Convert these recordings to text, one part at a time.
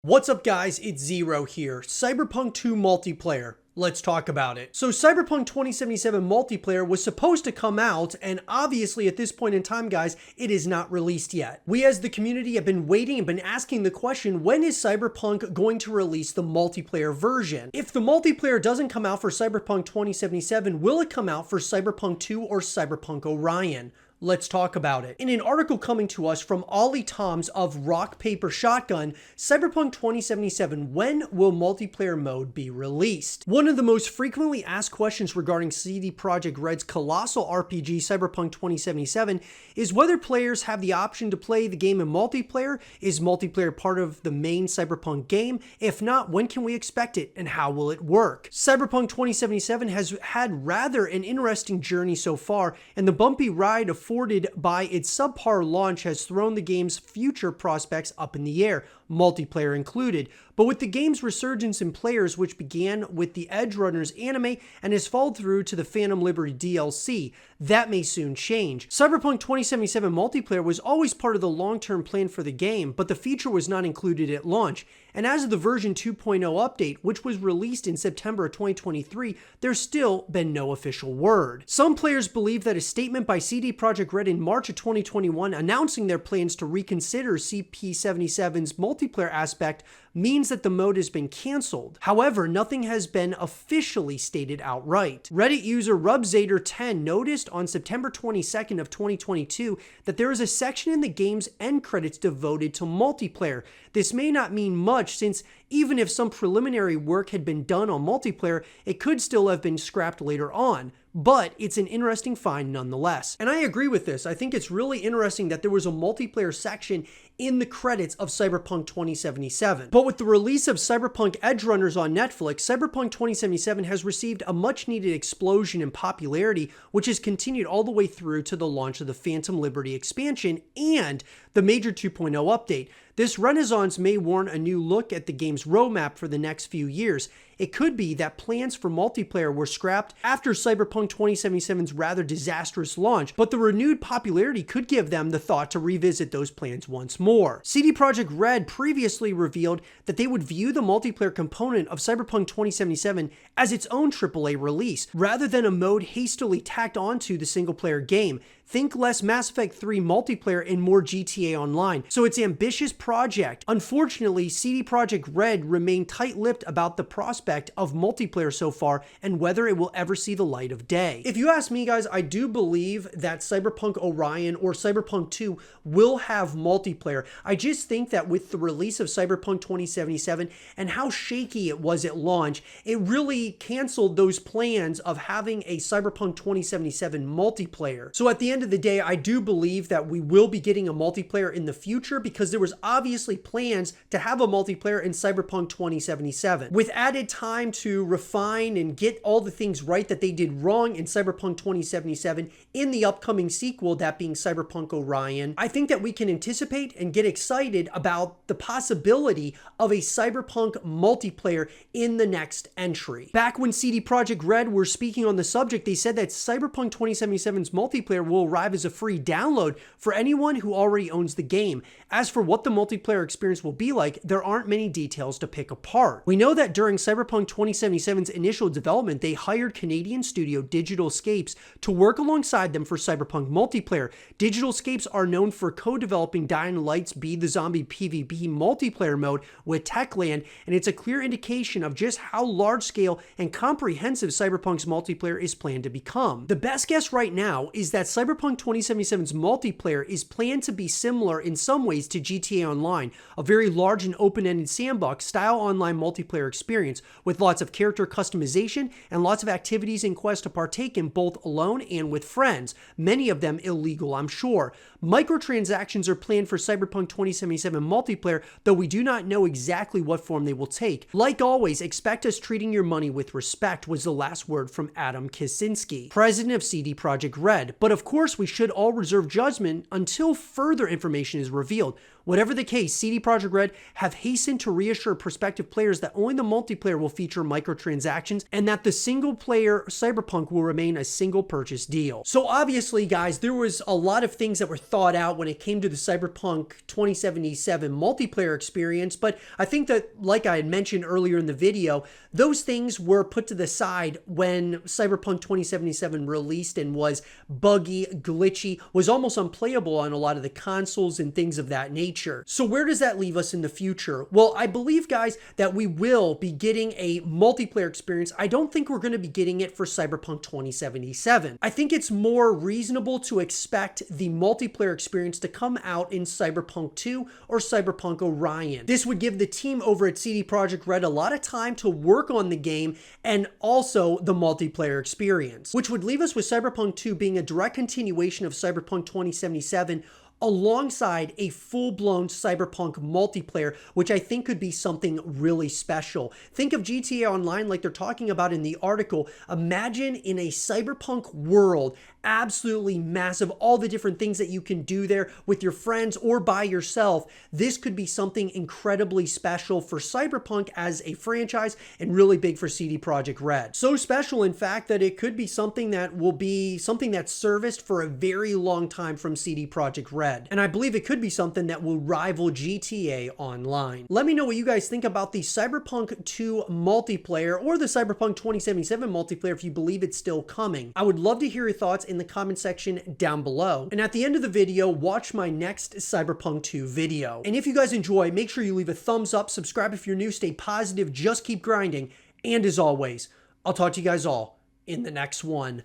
What's up guys, it's Zero here. Cyberpunk 2 multiplayer. Let's talk about it. So Cyberpunk 2077 multiplayer was supposed to come out, and obviously at this point in time guys, it is not released yet. We as the community have been waiting and been asking the question, when is Cyberpunk going to release the multiplayer version? If the multiplayer doesn't come out for Cyberpunk 2077, will it come out for Cyberpunk 2 or Cyberpunk Orion? Let's talk about it. In an article coming to us from Ollie Toms of Rock Paper Shotgun, Cyberpunk 2077, when will multiplayer mode be released? One of the most frequently asked questions regarding cdprojektred's colossal RPG Cyberpunk 2077 is whether players have the option to play the game in multiplayer. Is multiplayer part of the main Cyberpunk game? If not, when can we expect it and how will it work? Cyberpunk 2077 has had rather an interesting journey so far, and the bumpy ride afforded by its subpar launch has thrown the game's future prospects up in the air, multiplayer included. But with the game's resurgence in players, which began with the Edge Runners anime and has followed through to the Phantom Liberty DLC, that may soon change. Cyberpunk 2077 multiplayer was always part of the long-term plan for the game, but the feature was not included at launch. And as of the version 2.0 update, which was released in September of 2023, there's still been no official word. Some players believe that a statement by CD Projekt Red in March of 2021 announcing their plans to reconsider CP77's multiplayer aspect means that the mode has been cancelled. However, nothing has been officially stated outright. Reddit user RubZader10 noticed on September 22nd of 2022 that there is a section in the game's end credits devoted to multiplayer. This may not mean much, since even if some preliminary work had been done on multiplayer, it could still have been scrapped later on. But it's an interesting find nonetheless. And I agree with this. I think it's really interesting that there was a multiplayer section in the credits of Cyberpunk 2077. But with the release of Cyberpunk Edge Runners on Netflix, Cyberpunk 2077 has received a much needed explosion in popularity, which has continued all the way through to the launch of the Phantom Liberty expansion and the major 2.0 update. This renaissance may warrant a new look at the game's roadmap for the next few years. It could be that plans for multiplayer were scrapped after Cyberpunk 2077's rather disastrous launch, but the renewed popularity could give them the thought to revisit those plans once more. CD Projekt Red previously revealed that they would view the multiplayer component of Cyberpunk 2077 as its own AAA release, rather than a mode hastily tacked onto the single-player game. Think less Mass Effect 3 multiplayer and more GTA Online. So it's an ambitious project. Unfortunately, CD Projekt Red remained tight-lipped about the prospect of multiplayer so far and whether it will ever see the light of day. If you ask me guys, I do believe that Cyberpunk Orion or Cyberpunk 2 will have multiplayer. I just think that with the release of Cyberpunk 2077 and how shaky it was at launch, it really canceled those plans of having a Cyberpunk 2077 multiplayer. So at the end of the day, I do believe that we will be getting a multiplayer in the future, because there was obviously plans to have a multiplayer in Cyberpunk 2077. With added time to refine and get all the things right that they did wrong in Cyberpunk 2077 in the upcoming sequel, that being Cyberpunk Orion, I think that we can anticipate and get excited about the possibility of a Cyberpunk multiplayer in the next entry. Back when CD Projekt Red were speaking on the subject, they said that Cyberpunk 2077's multiplayer will arrive as a free download for anyone who already owns the game. As for what the multiplayer experience will be like, there aren't many details to pick apart. We know that during Cyberpunk 2077's initial development, they hired Canadian studio Digital Scapes to work alongside them for Cyberpunk multiplayer. Digital Scapes are known for co-developing Dying Light's Be the Zombie PvP multiplayer mode with Techland, and it's a clear indication of just how large-scale and comprehensive Cyberpunk's multiplayer is planned to become. The best guess right now is that Cyberpunk 2077's multiplayer is planned to be similar in some ways to GTA Online, a very large and open-ended sandbox-style online multiplayer experience with lots of character customization and lots of activities and quests to partake in both alone and with friends, many of them illegal, I'm sure. Microtransactions are planned for Cyberpunk 2077 multiplayer, though we do not know exactly what form they will take. Like always, expect us treating your money with respect, was the last word from Adam Kaczynski, president of CD Projekt Red. But of course, we should all reserve judgment until further information is revealed. Whatever the case, CD Projekt Red have hastened to reassure prospective players that only the multiplayer will feature microtransactions and that the single-player Cyberpunk will remain a single-purchase deal. So obviously, guys, there was a lot of things that were thought out when it came to the Cyberpunk 2077 multiplayer experience, but I think that, like I had mentioned earlier in the video, those things were put to the side when Cyberpunk 2077 released and was buggy, glitchy, was almost unplayable on a lot of the consoles and things of that nature. So where does that leave us in the future? Well, I believe, guys, that we will be getting a multiplayer experience. I don't think we're going to be getting it for Cyberpunk 2077. I think it's more reasonable to expect the multiplayer experience to come out in Cyberpunk 2 or Cyberpunk Orion. This would give the team over at CD Projekt Red a lot of time to work on the game and also the multiplayer experience, which would leave us with Cyberpunk 2 being a direct continuation of Cyberpunk 2077 alongside a full-blown Cyberpunk multiplayer, which I think could be something really special. Think of GTA Online like they're talking about in the article. Imagine in a Cyberpunk world, absolutely massive, all the different things that you can do there with your friends or by yourself. This could be something incredibly special for Cyberpunk as a franchise and really big for CD Projekt Red. So special, in fact, that it could be something that will be something that's serviced for a very long time from CD Projekt Red. And I believe it could be something that will rival GTA Online. Let me know what you guys think about the Cyberpunk 2 multiplayer or the Cyberpunk 2077 multiplayer if you believe it's still coming. I would love to hear your thoughts in the comment section down below. And at the end of the video, watch my next Cyberpunk 2 video. And if you guys enjoy, make sure you leave a thumbs up, subscribe if you're new, stay positive, just keep grinding. And as always, I'll talk to you guys all in the next one.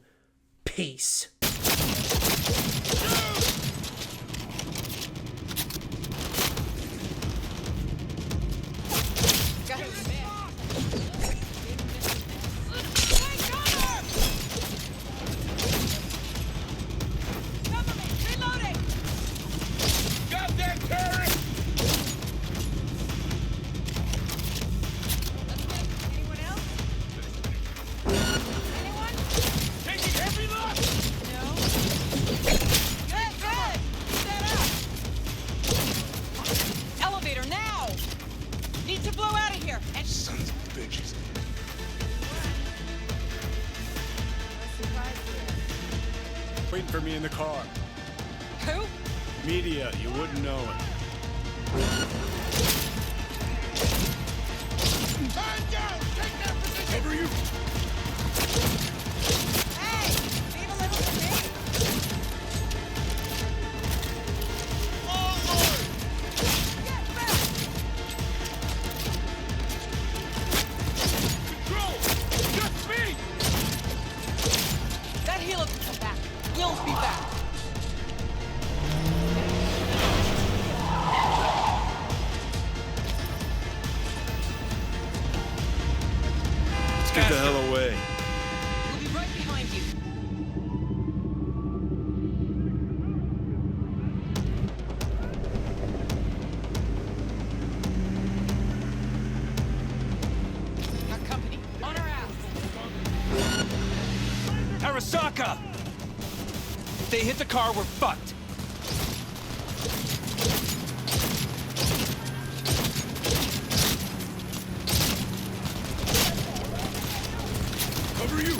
Peace. Waiting for me in the car. Who? Media, you wouldn't know it. Man down! Take that position! Over you! Hey! Leave a little for me! Oh, Lord! Get back! Control! Just me! That healer can come back. We'll be back. Let's get the hell away. We'll be right behind you. Got company. On our ass. Arasaka! If they hit the car, we're fucked. Cover you!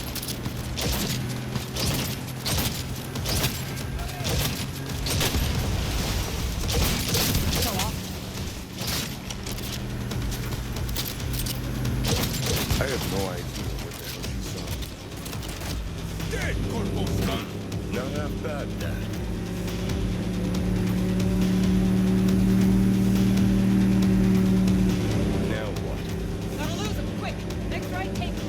I have no idea what the hell you saw. Dead, Corporal Skunk! Not half bad, Dad. Now what? Gotta lose him, quick! Next right, take him.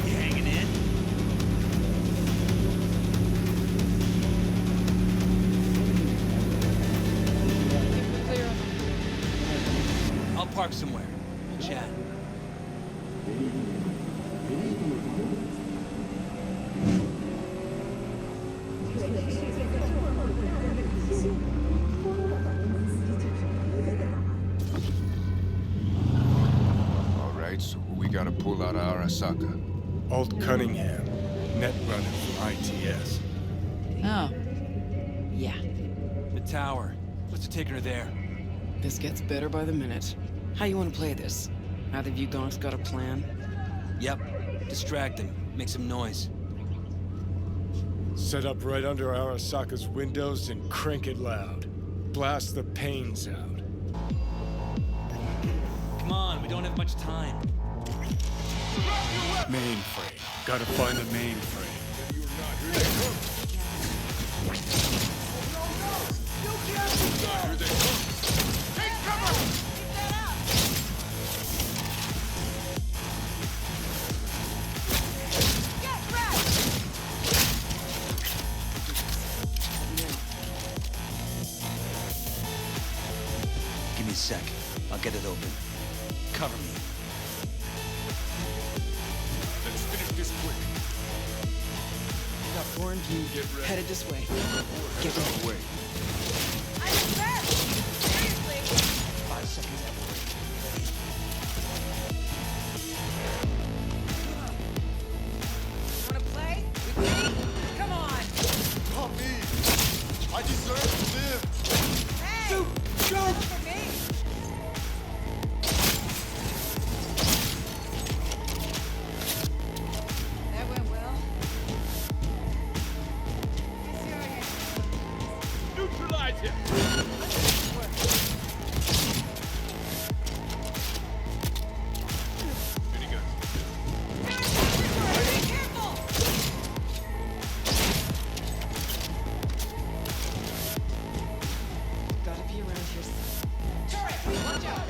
You hanging in? Keep it clear. I'll park somewhere. We'll chat. All right, so who we gotta pull out of Arasaka? Alt Cunningham, net runner from ITS. Oh. Yeah. The tower. Must have taken her there. This gets better by the minute. How you want to play this? Either of you gonks got a plan? Yep. Distract him. Make some noise. Set up right under Arasaka's windows and crank it loud. Blast the panes out. Come on, we don't have much time. Mainframe. Gotta find the mainframe. Give me a sec. I'll get it open. Cover me. Let's finish this quick. Got 4 in view. Headed this way. Get ready. Wait. I'm impressed! Seriously! 5 seconds and we're ready. Wanna play? With me? Come on! Not me. I deserve to live. Hey! Go for me! That went well. I see our hands. Neutralize him. Minigun. Be careful! Gotta be around here. Turret! Watch out!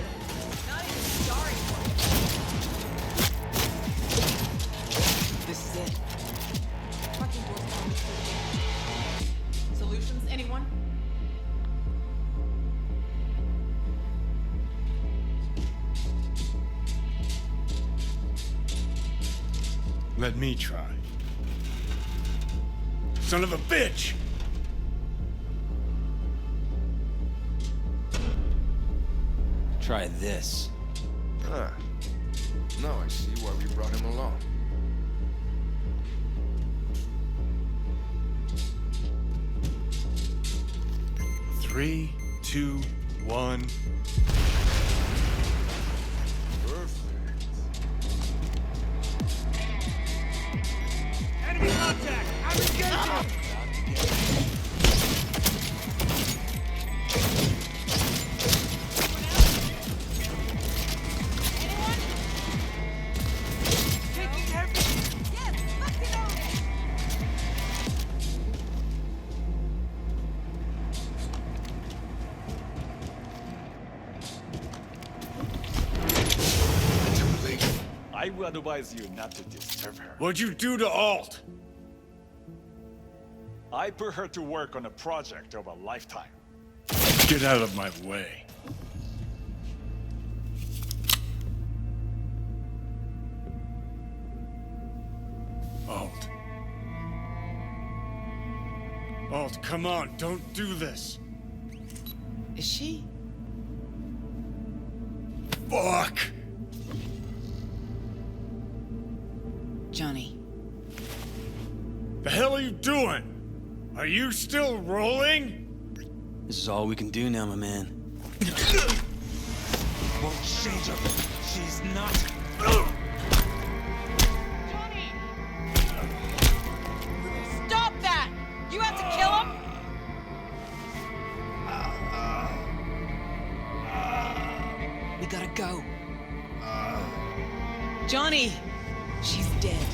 Not even sorry for it. This is it. Fucking doors on this. Solutions, anyone? Let me try. Son of a bitch! Try this. Ah. Now I see why we brought him along. Three, two, one. Perfect. Enemy contact! I'm engaging! Taking heavy. Yes, let's get on it. Too late. I will advise you not to disturb her. What'd you do to Alt? I put her to work on a project of a lifetime. Get out of my way. Alt. Alt, come on, don't do this. Is she? Fuck! Johnny. The hell are you doing? Are you still rolling? This is all we can do now, my man. Won't change her. She's not. Johnny! Stop that! You have to kill him? We gotta go. Johnny! She's dead.